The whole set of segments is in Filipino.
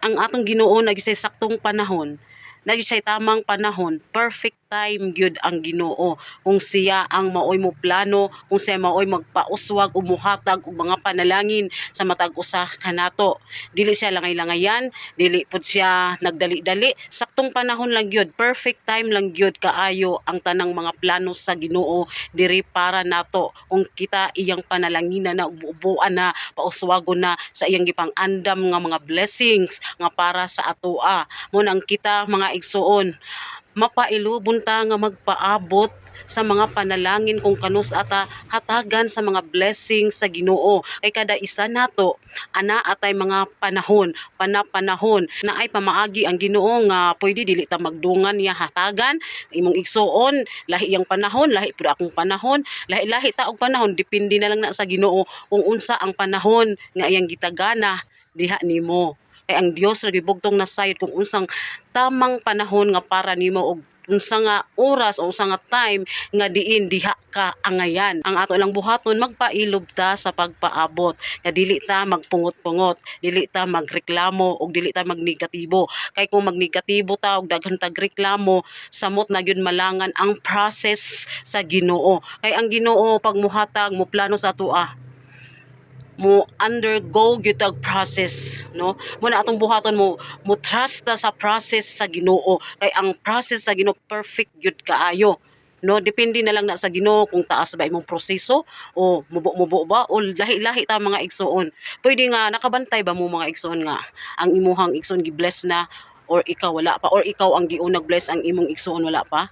ang atong Ginoo nagisay saktong panahon, nagisay tamang panahon, perfect time gyud ang Ginoo kung siya ang maoy mo plano, kung siya maoy magpauswag o muhatag og mga panalangin sa matag usa kanato. Dili siya langay-langayan, dili pud siya nagdali-dali, saktong panahon lang gyud, perfect time lang gyud kaayo ang tanang mga plano sa Ginoo diri para nato. Kung kita iyang panalangina na ubuan na, pauswagon na sa iyang gipang-andam nga mga blessings nga para sa atoa. Mo nang kita mga igsuon, mapailubon ta nga magpaabot sa mga panalangin kung kanus ata hatagan sa mga blessings sa Ginoo. Kay kada isa nato ana atay mga panahon, panahon na ay pamaagi ang Ginoo nga pwede dili ta magdungan niya hatagan. Imong igsuon, lahi iyang panahon, lahi pud akong panahon, lahi-lahi ta og panahon, depende na lang na sa Ginoo kung unsa ang panahon nga iyang gitagana diha nimo. Kay ang Dios ra gibugtong na sayod kung unsang tamang panahon nga para nimo og unsa nga oras o unsa nga time nga diin diha ka angayan. Ang ato lang buhaton magpailob ta sa pagpaabot. Nga dili ta magpungot-pungot, dili ta magreklamo og dili ta magnegatibo. Kay kung magnegatibo ta og daghan tag reklamo, samot na gyud malangan ang process sa Ginoo. Kay ang Ginoo pag muhatag mo plano sa atoa, mo undergo gyud ang process, no? Muna atong buhaton mo trust ta sa process sa Ginoo, kay ang process sa Ginoo perfect gyud kaayo, no? Depende na lang na sa Ginoo kung taas ba imong proseso o mubo ba o lahi-lahi ta mga igsoon. Pwede nga nakabantay ba mo mga igsoon nga ang imuhang igsoon gi-bless na, or ikaw wala pa, or ikaw ang giunag bless ang imong igsoon wala pa.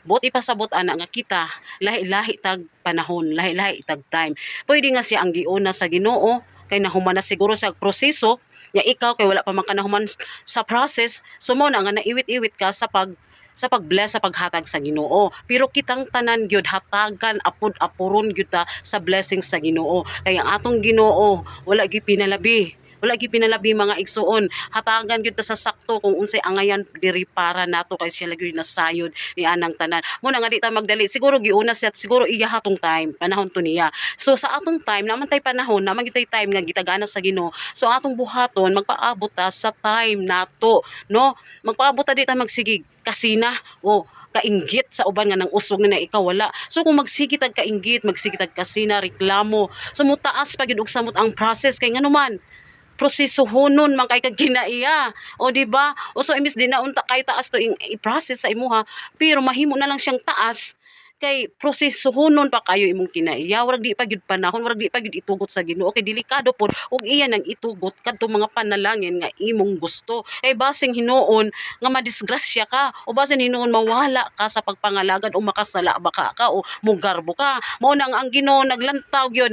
Bot ipasabot ana nga kita lahi-lahi tag panahon, lahi-lahi tag time. Pwede nga siya ang giuna sa Ginoo kay nahuman na siguro sa proseso nya ikaw kay wala pa man ka nahuman sa process, sumo na nga naiwit-iwit ka sa pag-bless sa paghatag sa Ginoo. Pero kitang tanan gyud hatagan apod-apuron gyud ta sa blessing sa Ginoo. Kay ang atong Ginoo wala gyud pinalabi. Wala gyud pinalabi mga igsuon. Hatagan gyud ta sa sakto kung unsay angayan diri para nato kay siya lagi nasayod ni anang tanan. Muna nga di ta magdali. Siguro giuna siya, siguro iya hatong time, panahon to niya. So sa atong time, naman tay panahon, naman gyud tay time nga gitagana sa Ginoo. So atong buhaton magpaabot ta sa time nato, no? Magpaabot ta di ta magsigig kasina o kainggit sa uban nga nang usog na ikaw wala. So kung magsigit ag kainggit, magsigit ag kasina, reklamo, so mutaas pa gyud og samot ang process kay nganuman prosesohonon man kay kag kinaiya, o di ba? O so imbis din na unta kay taas to i-process sa imuha, pero mahimo na lang siyang taas kay prosesohonon pa kayo imong kinaiya. Warag di pa gyud panahon, warag di pa gyud itugot sa Ginoo kay delikado pod ug iya nang itugot kadto mga panalangin nga imong gusto. Kay basing hinuon nga madisgrasya ka, o basing hinuon mawala ka sa pagpangalagad o makasala baka ka o mugarbo ka. Mao nang ang Ginoo naglantaw gyud,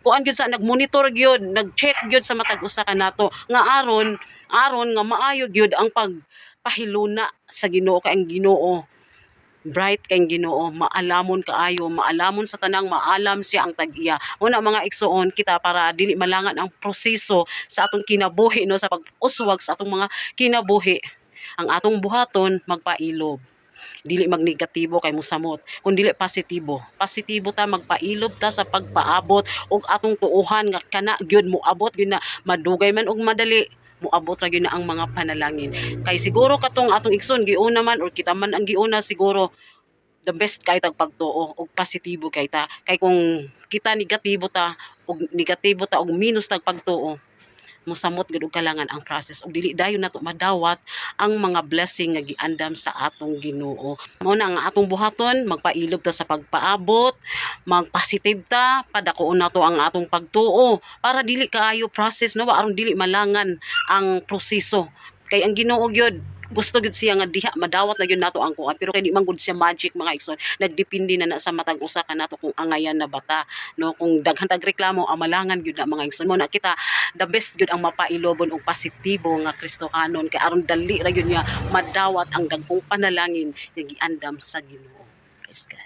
kuan gyud sa nagmonitor gyud, nagcheck gyud sa matag usa kanato nga aron nga maayo gyud ang pagpahiluna sa Ginoo. Kay ang Ginoo bright kay Ginoo, maalamon kaayo, maalamon sa tanang maalam siya ang tag-iya. Una mga igsuon kita para dili malangan ang proseso sa atong kinabuhi, no, sa pag-uswag sa atong mga kinabuhi. Ang atong buhaton magpailob. Dili magnegatibo kay musamot, kun dili positibo. Positibo ta, magpailob ta sa pagpaabot og atong tuuhan nga kana gyud moabot gyud na madugay man og madali, moabot ra gyud na ang mga panalangin. Kay siguro katong atong igsoon giuna man or kita man ang giuna, siguro the best kay tag pagtuo og positibo kay ta. Kay kung kita negatibo ta og minus tag pagtuo, musamot gud og kalangan ang process ug dili dayon nato madawat ang mga blessing nga giandam sa atong Ginoo. Mao na ang atong buhaton, magpailob ta sa pagpaabot, magpositive ta, padakoon nato ang atong pagtuo para dili kaayo process, no, aron dili malangan ang proseso. Kay ang Ginoo gyud gusto gud siya nga diha madawat na gyud nato ang kuan, pero kay di man gud siya magic mga igsoon. Nagdepende na sa matag usa ka nato kung angayan na bata, no? Kung daghan tag reklamo, amalangan gyud na mga igsoon. Mo na kita the best gyud ang mapailobon og positibo nga Kristohanon kay aron dali ra gyud niya madawat ang dagkong panalangin nga giandam sa Ginoo. Praise God.